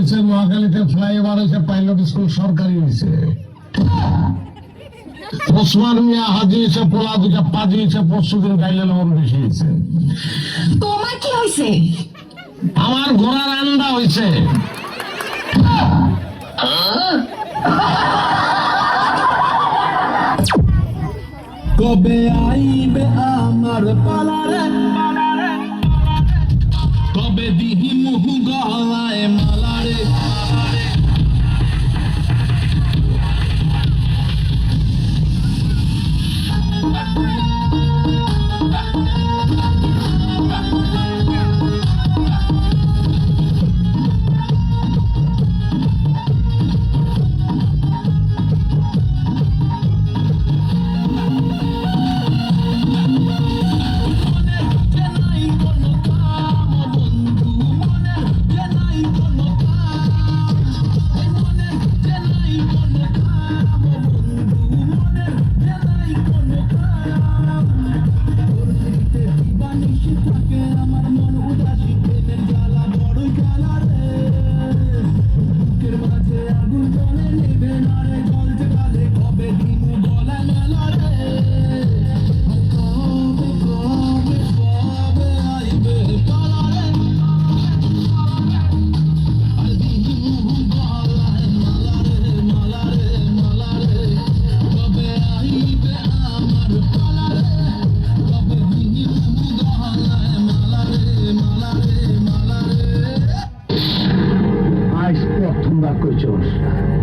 হয়েছে, মহাখালীতে ফ্লাইওভার হয়েছে, পাইলট স্কুল সরকারি হয়েছে, ওসমান মিয়া হাজি হয়েছে, পোলা দুটা পাজি হয়েছে, পরশুদিন গাইলে লবণ বেশি হয়েছে। তোমার কি হয়েছে? আমার ঘোড়ার আন্ডা হয়েছে। কবে আইবে আমার পালারে, কবে দিহি মুহ গলায় মালারে,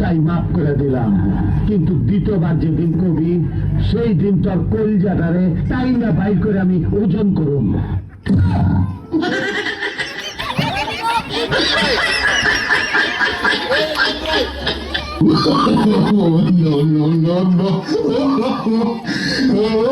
তাই মাফ করে দিলাম, কিন্তু দ্বিতীয়বার যেদিন কবি সেই দিন তোর কলজাটারে তাই না বাইর করে আমি ওজন করুম। No.